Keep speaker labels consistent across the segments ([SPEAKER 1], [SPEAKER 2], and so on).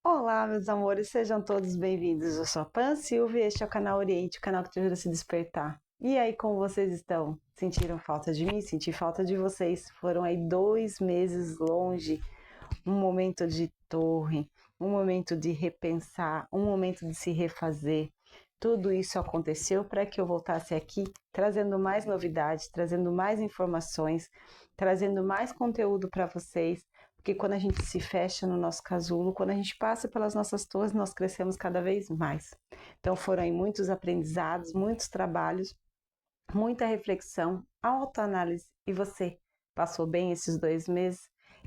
[SPEAKER 1] Olá, meus amores, sejam todos bem-vindos. Eu sou a Pan Silva e este é o canal Oriente, o canal que te ajuda a se despertar. E aí, como vocês estão? Sentiram falta de mim? Senti falta de vocês. Foram aí 2 meses longe, um momento de torre, um momento de repensar, um momento de se refazer. Tudo isso aconteceu para que eu voltasse aqui trazendo mais novidades, trazendo mais informações, trazendo mais conteúdo para vocês. Porque quando a gente se fecha no nosso casulo, quando a gente passa pelas nossas torres, nós crescemos cada vez mais. Então foram aí muitos aprendizados, muitos trabalhos, muita reflexão, autoanálise. E você, passou bem esses 2 meses?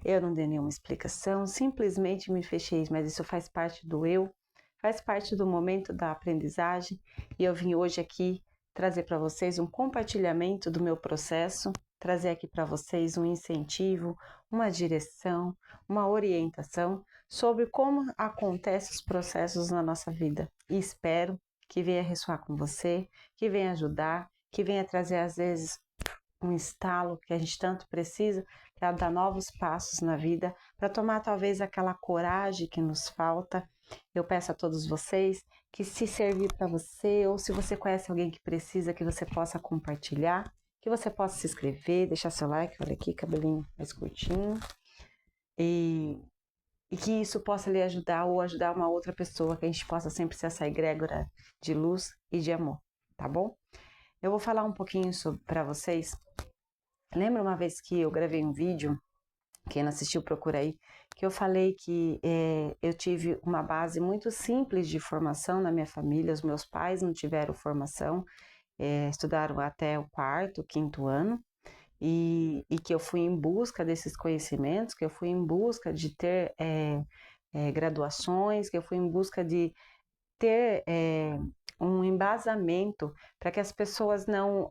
[SPEAKER 1] Eu não dei nenhuma explicação, simplesmente me fechei, mas isso faz parte do eu, faz parte do momento da aprendizagem. E eu vim hoje aqui trazer para vocês um compartilhamento do meu processo, trazer aqui para vocês um incentivo, uma direção, uma orientação sobre como acontecem os processos na nossa vida. E espero que venha ressoar com você, que venha ajudar, que venha trazer às vezes um estalo que a gente tanto precisa para dar novos passos na vida, para tomar talvez aquela coragem que nos falta. Eu peço a todos vocês que, se servir para você, ou se você conhece alguém que precisa, que você possa compartilhar, que você possa se inscrever, deixar seu like. Olha aqui, cabelinho mais curtinho, e que isso possa lhe ajudar ou ajudar uma outra pessoa, que a gente possa sempre ser essa egrégora de luz e de amor, tá bom? Eu vou falar um pouquinho para vocês. Lembra uma vez que eu gravei um vídeo, quem não assistiu procura aí, que eu falei que eu tive uma base muito simples de formação na minha família. Os meus pais não tiveram formação, estudaram até o quarto, quinto ano, e que eu fui em busca desses conhecimentos, que eu fui em busca de ter graduações, que eu fui em busca de ter um embasamento para que as pessoas não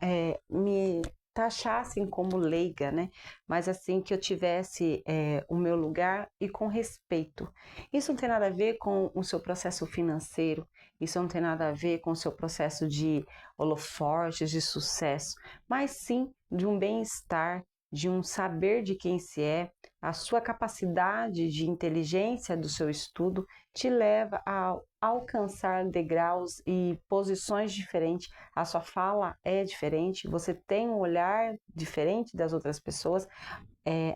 [SPEAKER 1] me taxassem como leiga, né? Mas assim que eu tivesse o meu lugar e com respeito. Isso não tem nada a ver com o seu processo financeiro, isso não tem nada a ver com o seu processo de holofortes, de sucesso, mas sim de um bem-estar, de um saber de quem se é. A sua capacidade de inteligência do seu estudo te leva a alcançar degraus e posições diferentes. A sua fala é diferente, você tem um olhar diferente das outras pessoas,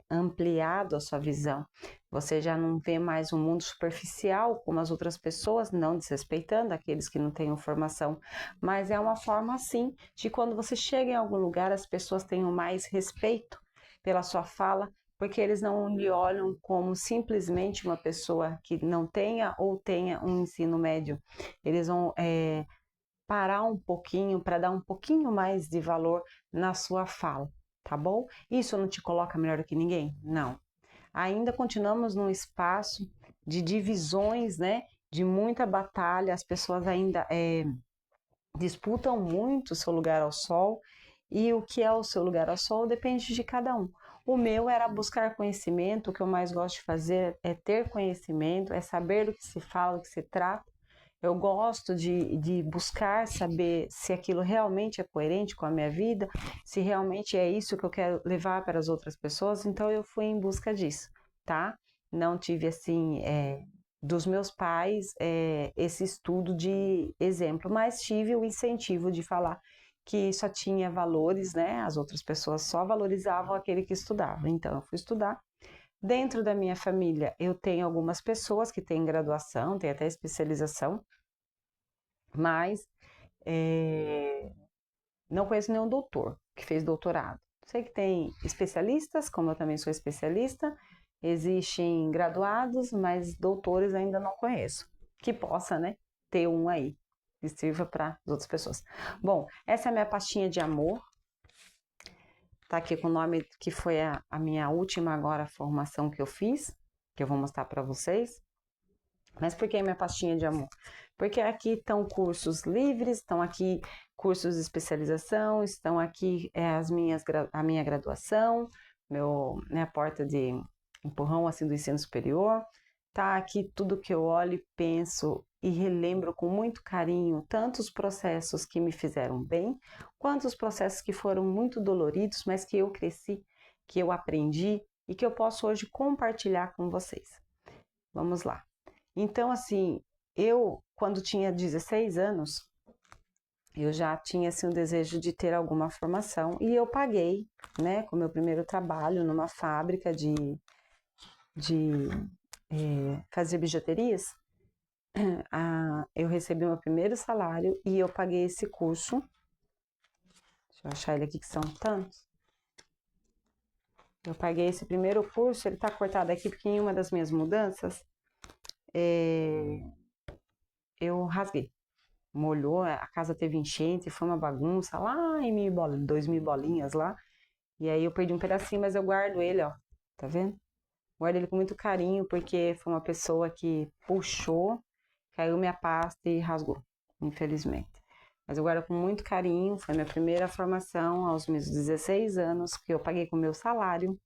[SPEAKER 1] ampliado a sua visão. Você já não vê mais um mundo superficial como as outras pessoas, não desrespeitando aqueles que não têm formação, mas é uma forma assim de, quando você chega em algum lugar, as pessoas tenham mais respeito pela sua fala, porque eles não lhe olham como simplesmente uma pessoa que não tenha ou tenha um ensino médio. Eles vão parar um pouquinho para dar um pouquinho mais de valor na sua fala, tá bom? Isso não te coloca melhor do que ninguém? Não. Ainda continuamos num espaço de divisões, né? De muita batalha, as pessoas ainda disputam muito o seu lugar ao sol, e o que é o seu lugar ao sol depende de cada um. O meu era buscar conhecimento. O que eu mais gosto de fazer é ter conhecimento, é saber do que se fala, do que se trata. Eu gosto de buscar saber se aquilo realmente é coerente com a minha vida, se realmente é isso que eu quero levar para as outras pessoas. Então eu fui em busca disso, tá? Não tive assim dos meus pais esse estudo de exemplo, mas tive o incentivo de falar que só tinha valores, né? As outras pessoas só valorizavam aquele que estudava. Então eu fui estudar. Dentro da minha família, eu tenho algumas pessoas que têm graduação, têm até especialização, mas não conheço nenhum doutor que fez doutorado. Sei que tem especialistas, como eu também sou especialista, existem graduados, mas doutores ainda não conheço. Que possa, né, ter um aí, que sirva para as outras pessoas. Bom, essa é a minha pastinha de amor. Tá aqui com o nome que foi a minha última agora formação que eu fiz, que eu vou mostrar para vocês. Mas por que minha pastinha de amor? Porque aqui estão cursos livres, estão aqui cursos de especialização, estão aqui a minha graduação, minha porta de empurrão assim do ensino superior. Tá aqui tudo que eu olho, penso e relembro com muito carinho, tanto os processos que me fizeram bem, quanto os processos que foram muito doloridos, mas que eu cresci, que eu aprendi e que eu posso hoje compartilhar com vocês. Vamos lá. Então, assim, quando tinha 16 anos, eu já tinha assim, um desejo de ter alguma formação e eu paguei, né, com o meu primeiro trabalho numa fábrica de fazer bijuterias. Eu recebi meu primeiro salário e eu paguei esse curso. Deixa eu achar ele aqui, que são tantos. Eu paguei esse primeiro curso, ele tá cortado aqui porque em uma das minhas mudanças eu rasguei. Molhou, a casa teve enchente, foi uma bagunça lá em 2.000 bolinhas lá. E aí eu perdi um pedacinho, mas eu guardo ele, ó. Tá vendo? Guardo ele com muito carinho, porque foi uma pessoa que puxou, caiu minha pasta e rasgou, infelizmente. Mas eu guardo com muito carinho, foi minha primeira formação aos meus 16 anos, que eu paguei com o meu salário,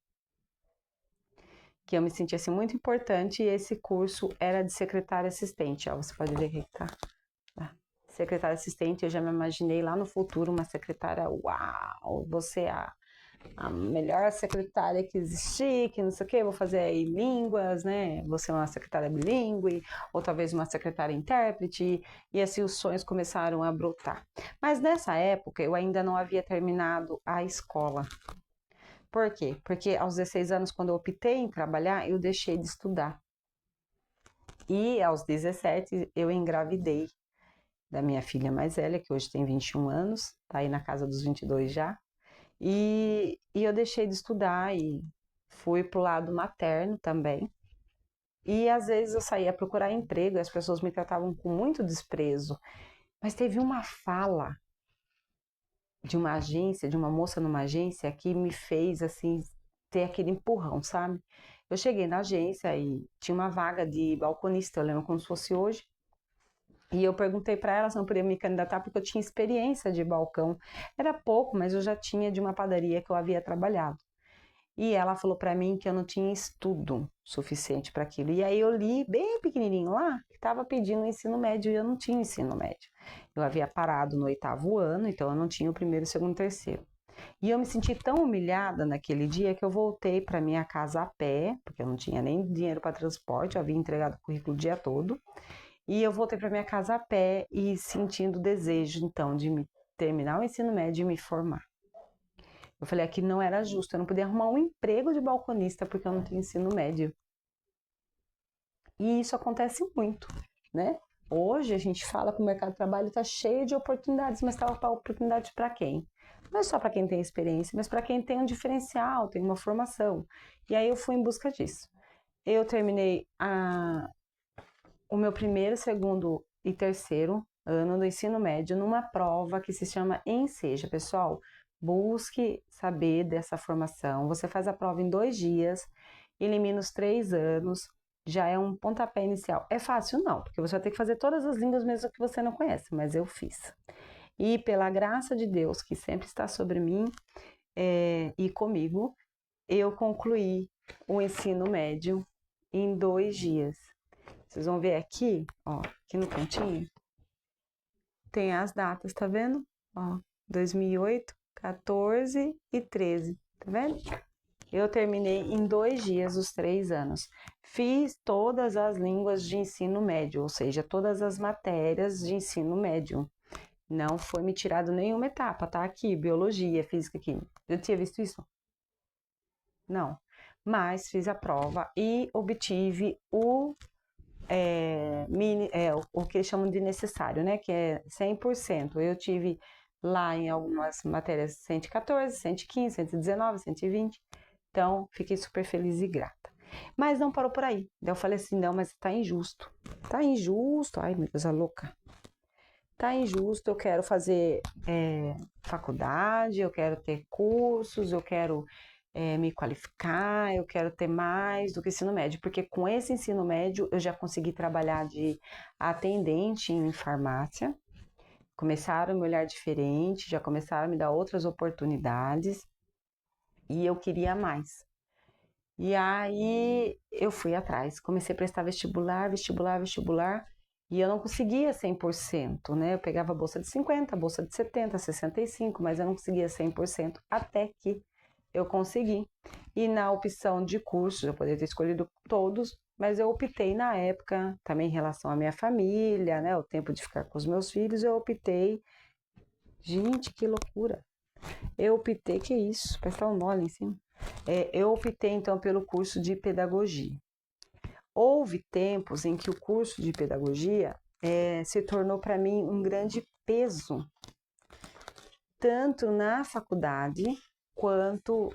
[SPEAKER 1] que eu me senti assim muito importante, e esse curso era de secretária assistente, ó, você pode ver aqui, tá? Secretária assistente, eu já me imaginei lá no futuro uma secretária, uau, você é a melhor secretária que existir, que não sei o que, vou fazer aí línguas, né? Vou ser uma secretária bilíngue, ou talvez uma secretária intérprete, e assim os sonhos começaram a brotar. Mas nessa época eu ainda não havia terminado a escola. Por quê? Porque aos 16 anos, quando eu optei em trabalhar, eu deixei de estudar. E aos 17 eu engravidei da minha filha mais velha, que hoje tem 21 anos, tá aí na casa dos 22 já. E eu deixei de estudar e fui pro lado materno também. E às vezes eu saía procurar emprego e as pessoas me tratavam com muito desprezo. Mas teve uma fala de uma agência, de uma moça numa agência, que me fez assim ter aquele empurrão, sabe? Eu cheguei na agência e tinha uma vaga de balconista, eu lembro como se fosse hoje. E eu perguntei para ela se não podia me candidatar porque eu tinha experiência de balcão. Era pouco, mas eu já tinha de uma padaria que eu havia trabalhado. E ela falou para mim que eu não tinha estudo suficiente para aquilo. E aí eu li bem pequenininho lá que estava pedindo ensino médio e eu não tinha ensino médio. Eu havia parado no 8º ano, então eu não tinha o primeiro, segundo, terceiro. E eu me senti tão humilhada naquele dia que eu voltei para minha casa a pé, porque eu não tinha nem dinheiro para transporte, eu havia entregado o currículo o dia todo. E eu voltei para minha casa a pé e sentindo o desejo, então, de terminar o ensino médio e me formar. Eu falei que não era justo, eu não podia arrumar um emprego de balconista porque eu não tinha ensino médio. E isso acontece muito, né? Hoje a gente fala que o mercado de trabalho está cheio de oportunidades, mas está oportunidade para quem? Não é só para quem tem experiência, mas para quem tem um diferencial, tem uma formação. E aí eu fui em busca disso. Eu terminei o meu primeiro, segundo e terceiro ano do ensino médio numa prova que se chama Enseja. Pessoal, busque saber dessa formação. Você faz a prova em 2 dias, elimina os 3 anos, já é um pontapé inicial. É fácil? Não, porque você vai ter que fazer todas as línguas mesmo que você não conhece, mas eu fiz. E pela graça de Deus, que sempre está sobre mim e comigo, eu concluí o ensino médio em 2 dias. Vocês vão ver aqui, ó, aqui no cantinho, tem as datas, tá vendo? Ó, 2008, 14 e 13, tá vendo? Eu terminei em 2 dias os 3 anos. Fiz todas as línguas de ensino médio, ou seja, todas as matérias de ensino médio. Não foi me tirado nenhuma etapa, tá? Aqui, biologia, física, química. Eu tinha visto isso? Não. Mas fiz a prova e obtive o que eles chamam de necessário, né? Que é 100%. Eu tive lá em algumas matérias 114, 115, 119, 120. Então, fiquei super feliz e grata. Mas não parou por aí. Daí eu falei assim, não, mas tá injusto. Tá injusto. Ai, meu Deus, a louca. Tá injusto, eu quero fazer faculdade, eu quero ter cursos, eu quero me qualificar, eu quero ter mais do que ensino médio, porque com esse ensino médio eu já consegui trabalhar de atendente em farmácia, começaram a me olhar diferente, já começaram a me dar outras oportunidades e eu queria mais. E aí eu fui atrás, comecei a prestar vestibular, e eu não conseguia 100%, né? Eu pegava a bolsa de 50, a bolsa de 70, 65, mas eu não conseguia 100% até que eu consegui. E na opção de cursos, eu poderia ter escolhido todos, Mas eu optei na época, também em relação à minha família, né? O tempo de ficar com os meus filhos, eu optei. Gente, que loucura! Eu optei, que isso? Parece que tá um mole em cima. Eu optei então pelo curso de pedagogia. Houve tempos em que o curso de pedagogia se tornou para mim um grande peso, tanto na faculdade quanto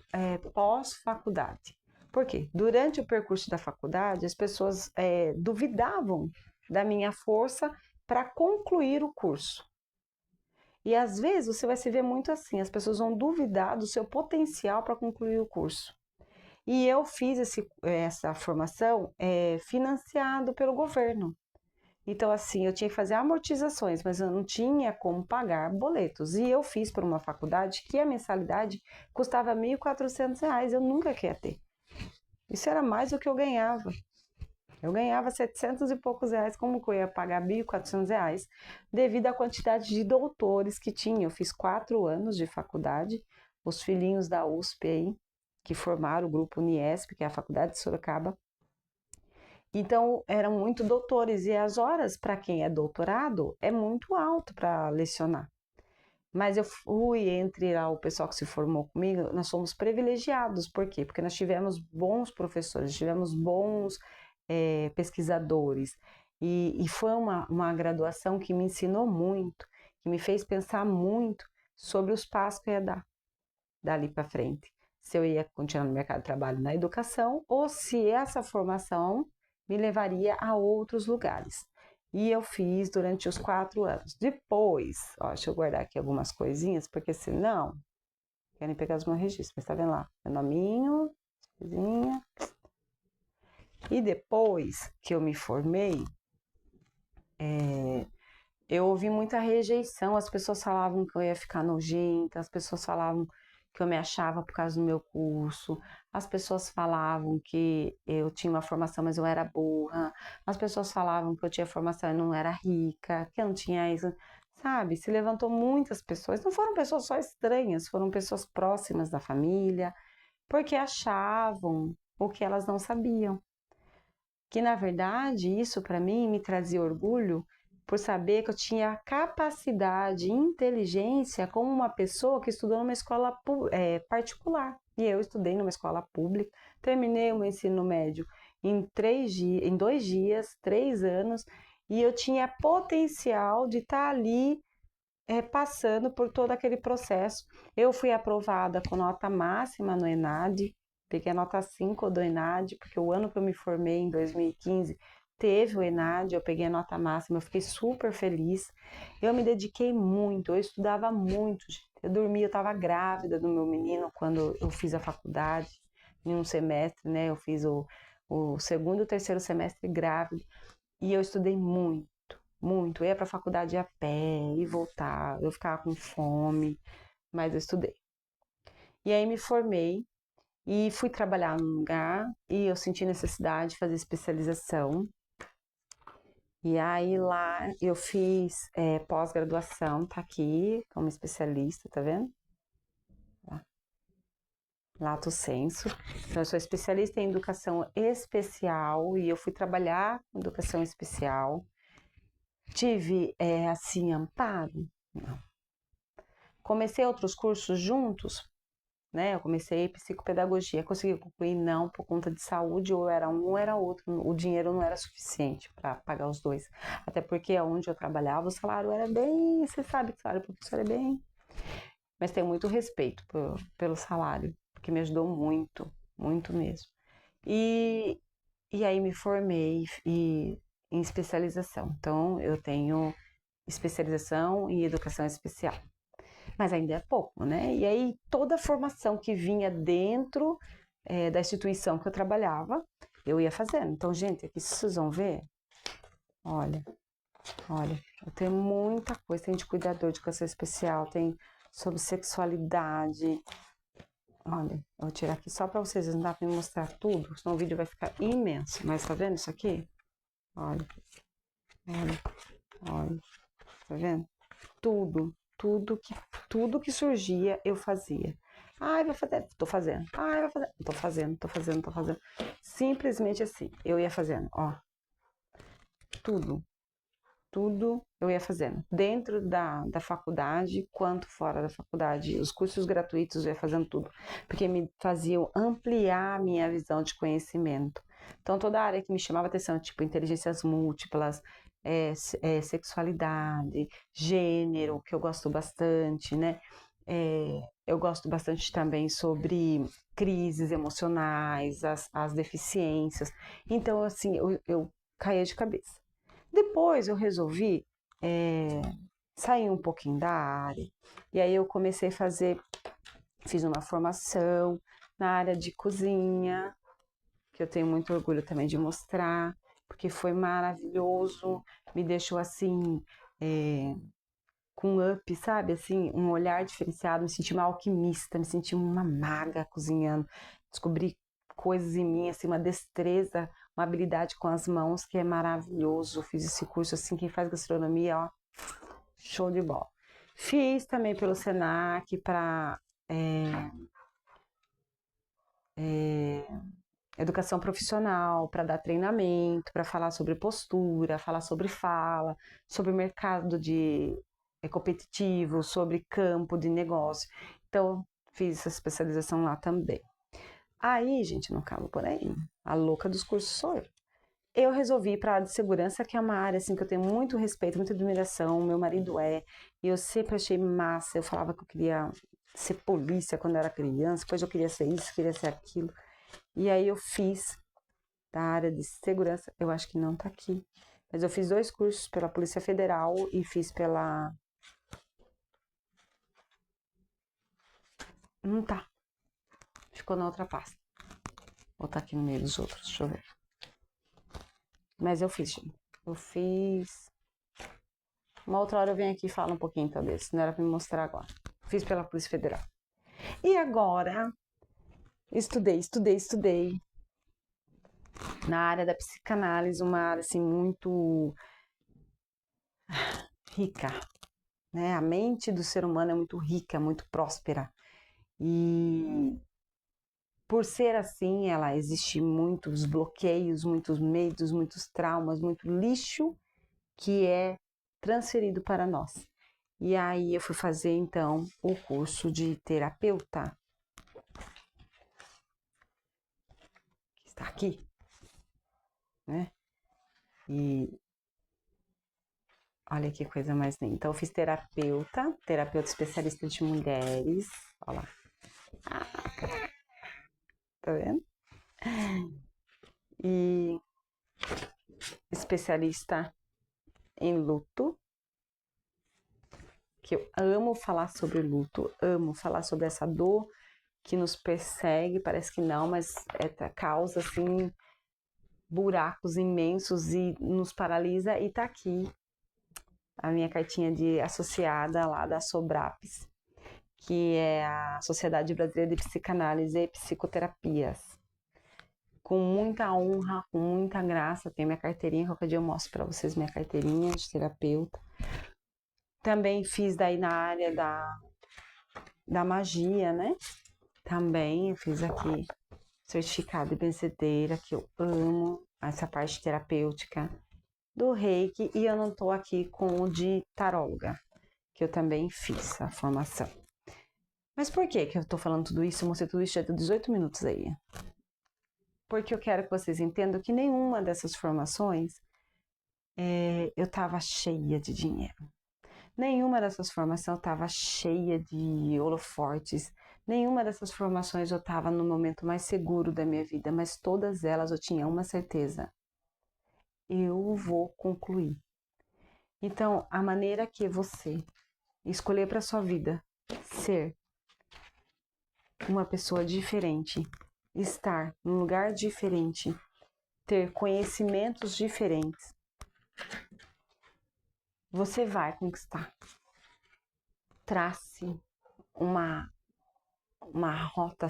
[SPEAKER 1] pós-faculdade. Por quê? Durante o percurso da faculdade, as pessoas duvidavam da minha força para concluir o curso. E às vezes você vai se ver muito assim, as pessoas vão duvidar do seu potencial para concluir o curso. E eu fiz essa formação financiado pelo governo. Então, assim, eu tinha que fazer amortizações, mas eu não tinha como pagar boletos. E eu fiz por uma faculdade que a mensalidade custava R$ 1.400. Eu nunca queria ter. Isso era mais do que eu ganhava. Eu ganhava 700 e poucos reais, como que eu ia pagar R$ 1.400? Devido à quantidade de doutores que tinha. Eu fiz 4 anos de faculdade, os filhinhos da USP aí, que formaram o grupo Uniesp, que é a faculdade de Sorocaba. Então, eram muito doutores, e as horas para quem é doutorado é muito alto para lecionar. Mas eu fui entre lá, o pessoal que se formou comigo, nós fomos privilegiados. Por quê? Porque nós tivemos bons professores, tivemos bons pesquisadores. E foi uma graduação que me ensinou muito, que me fez pensar muito sobre os passos que eu ia dar dali para frente. Se eu ia continuar no mercado de trabalho na educação ou se essa formação me levaria a outros lugares. E eu fiz durante os 4 anos. Depois, deixa eu guardar aqui algumas coisinhas, porque senão querem pegar os meus registros. Mas tá vendo lá? Meu nominho, coisinha. E depois que eu me formei, eu ouvi muita rejeição. As pessoas falavam que eu ia ficar nojenta, as pessoas falavam que eu me achava por causa do meu curso, as pessoas falavam que eu tinha uma formação, mas eu era burra, as pessoas falavam que eu tinha formação e não era rica, que eu não tinha isso, sabe? Se levantou muitas pessoas, não foram pessoas só estranhas, foram pessoas próximas da família, porque achavam o que elas não sabiam. Que na verdade isso para mim me trazia orgulho por saber que eu tinha capacidade e inteligência como uma pessoa que estudou numa escola particular. E eu estudei numa escola pública, terminei o meu ensino médio em 2 dias, 3 anos, e eu tinha potencial de estar ali passando por todo aquele processo. Eu fui aprovada com nota máxima no ENAD, peguei a nota 5 do ENAD, porque o ano que eu me formei, em 2015, teve o ENAD, eu peguei a nota máxima, eu fiquei super feliz. Eu me dediquei muito, eu estudava muito, gente. Eu dormia, eu estava grávida do meu menino quando eu fiz a faculdade, em um semestre, né? Eu fiz o segundo e o terceiro semestre grávida, e eu estudei muito. Muito, eu ia para a faculdade a pé e voltava, eu ficava com fome, mas eu estudei. E aí me formei e fui trabalhar num lugar e eu senti necessidade de fazer especialização. E aí lá eu fiz pós-graduação, tá aqui, como especialista, tá vendo? Lato sensu. Então, eu sou especialista em educação especial e eu fui trabalhar com educação especial. Tive, assim, amparo? Não. Comecei outros cursos juntos, né? Eu comecei psicopedagogia, consegui concluir não por conta de saúde, ou era um ou era outro. O dinheiro não era suficiente para pagar os dois. Até porque onde eu trabalhava o salário era bem, você sabe que o salário do professor é bem. Mas tenho muito respeito pelo salário, porque me ajudou muito, muito mesmo. E, e aí me formei em especialização. Então eu tenho especialização em educação especial. Mas ainda é pouco, né? E aí toda a formação que vinha dentro da instituição que eu trabalhava, eu ia fazendo. Então, gente, aqui vocês vão ver, olha, eu tenho muita coisa, tem de cuidador de educação especial, tem sobre sexualidade. Olha, eu vou tirar aqui só para vocês, não dá para me mostrar tudo, senão o vídeo vai ficar imenso. Mas tá vendo isso aqui? Olha, tá vendo? Tudo que surgia eu fazia. Ai, vai fazer, tô fazendo. Ai, vai fazer, tô fazendo, tô fazendo, tô fazendo. Simplesmente assim, eu ia fazendo, ó, tudo, tudo eu ia fazendo. Dentro da faculdade, quanto fora da faculdade. Os cursos gratuitos eu ia fazendo tudo, porque me faziam ampliar a minha visão de conhecimento. Então, toda a área que me chamava atenção, tipo inteligências múltiplas, sexualidade, gênero, que eu gosto bastante, né? Eu gosto bastante também sobre crises emocionais, as deficiências. Então, assim, eu caía de cabeça. Depois eu resolvi é, sair um pouquinho da área. E aí eu comecei a fazer, fiz uma formação na área de cozinha, que eu tenho muito orgulho também de mostrar, porque foi maravilhoso, me deixou assim, com um up, sabe? Assim, um olhar diferenciado, me senti uma alquimista, me senti uma maga cozinhando, descobri coisas em mim, assim, uma destreza, uma habilidade com as mãos que é maravilhoso. Fiz esse curso assim, quem faz gastronomia, ó, show de bola. Fiz também pelo Senac para educação profissional, para dar treinamento, para falar sobre postura, falar sobre fala, sobre mercado competitivo, sobre campo de negócio. Então, fiz essa especialização lá também. Aí, gente, não acaba por aí. A louca dos cursos sou eu. Eu resolvi ir para a área de segurança, que é uma área assim que eu tenho muito respeito, muita admiração. Meu marido e eu sempre achei massa. Eu falava que eu queria ser polícia quando eu era criança, depois eu queria ser isso, queria ser aquilo. E aí eu fiz da área de segurança, eu acho que não tá aqui. Mas eu fiz 2 cursos pela Polícia Federal e fiz pela. Não tá. Ficou na outra pasta. Vou botar aqui no meio dos outros, deixa eu ver. Mas eu fiz, gente. Eu fiz. Uma outra hora eu venho aqui e falo um pouquinho talvez. Não era pra me mostrar agora. Fiz pela Polícia Federal. E agora, estudei. Na área da psicanálise, uma área assim muito rica, né? A mente do ser humano é muito rica, muito próspera. E por ser assim, ela existe muitos bloqueios, muitos medos, muitos traumas, muito lixo que é transferido para nós. E aí eu fui fazer então o curso de terapeuta, que está aqui, né? E olha que coisa mais linda. Então eu fiz terapeuta especialista de mulheres. Olha lá. Tá vendo? E especialista em luto, que eu amo falar sobre luto, amo falar sobre essa dor que nos persegue, parece que não, mas causa assim buracos imensos e nos paralisa. E tá aqui a minha cartinha de associada lá da Sobrapes, que é a Sociedade Brasileira de Psicanálise e Psicoterapias. Com muita honra, com muita graça, tenho minha carteirinha, qualquer dia eu mostro para vocês minha carteirinha de terapeuta. Também fiz daí na área da magia, né? Também eu fiz aqui certificado de benzedeira, que eu amo essa parte terapêutica do Reiki, e eu não tô aqui com o de taróloga, que eu também fiz a formação. Mas por que eu tô falando tudo isso? Eu mostrei tudo isso já tem 18 minutos aí. Porque eu quero que vocês entendam que nenhuma dessas formações eu tava cheia de dinheiro. Nenhuma dessas formações eu tava cheia de holofortes. Nenhuma dessas formações eu tava no momento mais seguro da minha vida, mas todas elas eu tinha uma certeza: eu vou concluir. Então, a maneira que você escolher para sua vida ser uma pessoa diferente, estar num lugar diferente, ter conhecimentos diferentes, você vai conquistar. Trace uma rota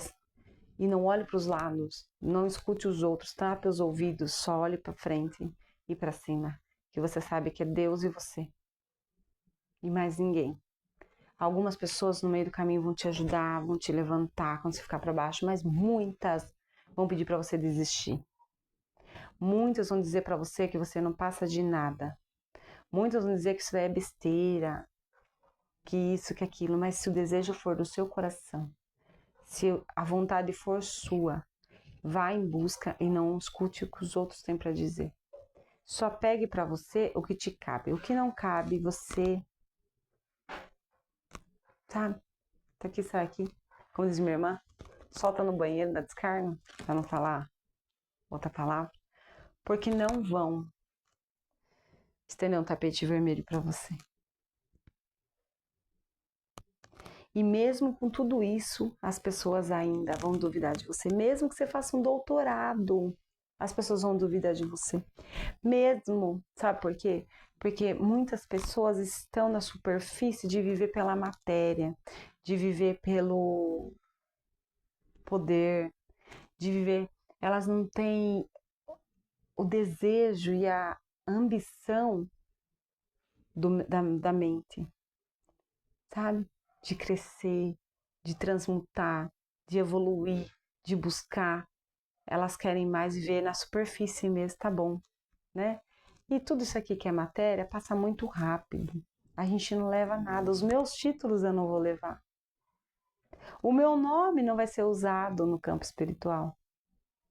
[SPEAKER 1] e não olhe para os lados, não escute os outros, tape os ouvidos, só olhe para frente e para cima, que você sabe que é Deus e você e mais ninguém. Algumas pessoas no meio do caminho vão te ajudar, vão te levantar quando você ficar para baixo, mas muitas vão pedir para você desistir. Muitas vão dizer para você que você não passa de nada. Muitas vão dizer que isso é besteira, que isso, que aquilo, mas se o desejo for do seu coração, se a vontade for sua, vá em busca e não escute o que os outros têm para dizer. Só pegue para você o que te cabe. O que não cabe, você... Sabe? Tá aqui, sai aqui. Como diz minha irmã, solta no banheiro da descarga, para não falar outra palavra. Porque não vão estender um tapete vermelho para você. E mesmo com tudo isso, as pessoas ainda vão duvidar de você. Mesmo que você faça um doutorado, as pessoas vão duvidar de você. Mesmo, sabe por quê? Porque muitas pessoas estão na superfície de viver pela matéria, de viver pelo poder, de viver. Elas não têm o desejo e a ambição da mente, sabe? De crescer, de transmutar, de evoluir, de buscar. Elas querem mais viver na superfície mesmo, tá bom, né? E tudo isso aqui que é matéria passa muito rápido. A gente não leva nada. Os meus títulos eu não vou levar. O meu nome não vai ser usado no campo espiritual.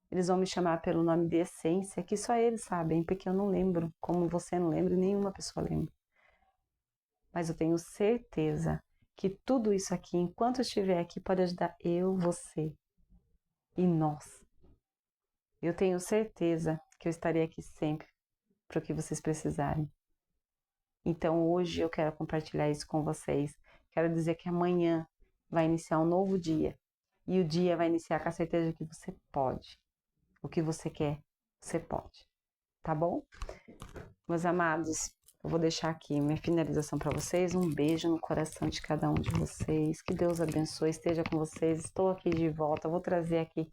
[SPEAKER 1] Eles vão me chamar pelo nome de essência, que só eles sabem, porque eu não lembro, como você não lembra, nenhuma pessoa lembra. Mas eu tenho certeza que tudo isso aqui, enquanto eu estiver aqui, pode ajudar eu, você e nós. Eu tenho certeza que eu estarei aqui sempre para o que vocês precisarem. Então hoje eu quero compartilhar isso com vocês. Quero dizer que amanhã vai iniciar um novo dia. E o dia vai iniciar com a certeza que você pode. O que você quer, você pode. Tá bom? Meus amados, eu vou deixar aqui minha finalização para vocês. Um beijo no coração de cada um de vocês. Que Deus abençoe, esteja com vocês. Estou aqui de volta. Vou trazer aqui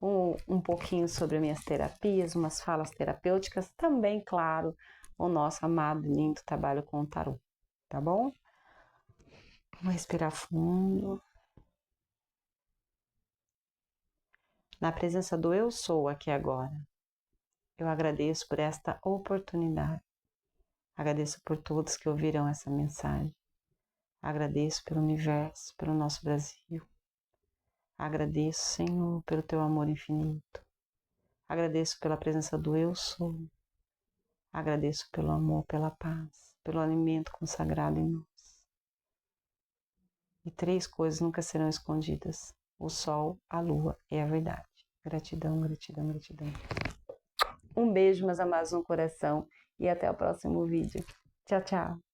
[SPEAKER 1] um pouquinho sobre minhas terapias, umas falas terapêuticas. Também, claro, o nosso amado e lindo trabalho com o tarô. Tá bom? Vou respirar fundo. Na presença do Eu Sou aqui agora. Eu agradeço por esta oportunidade. Agradeço por todos que ouviram essa mensagem. Agradeço pelo universo, pelo nosso Brasil. Agradeço, Senhor, pelo teu amor infinito. Agradeço pela presença do Eu Sou. Agradeço pelo amor, pela paz, pelo alimento consagrado em nós. E 3 coisas nunca serão escondidas: o sol, a lua e a verdade. Gratidão, gratidão, gratidão. Um beijo, meus amados, no coração, e até o próximo vídeo. Tchau, tchau.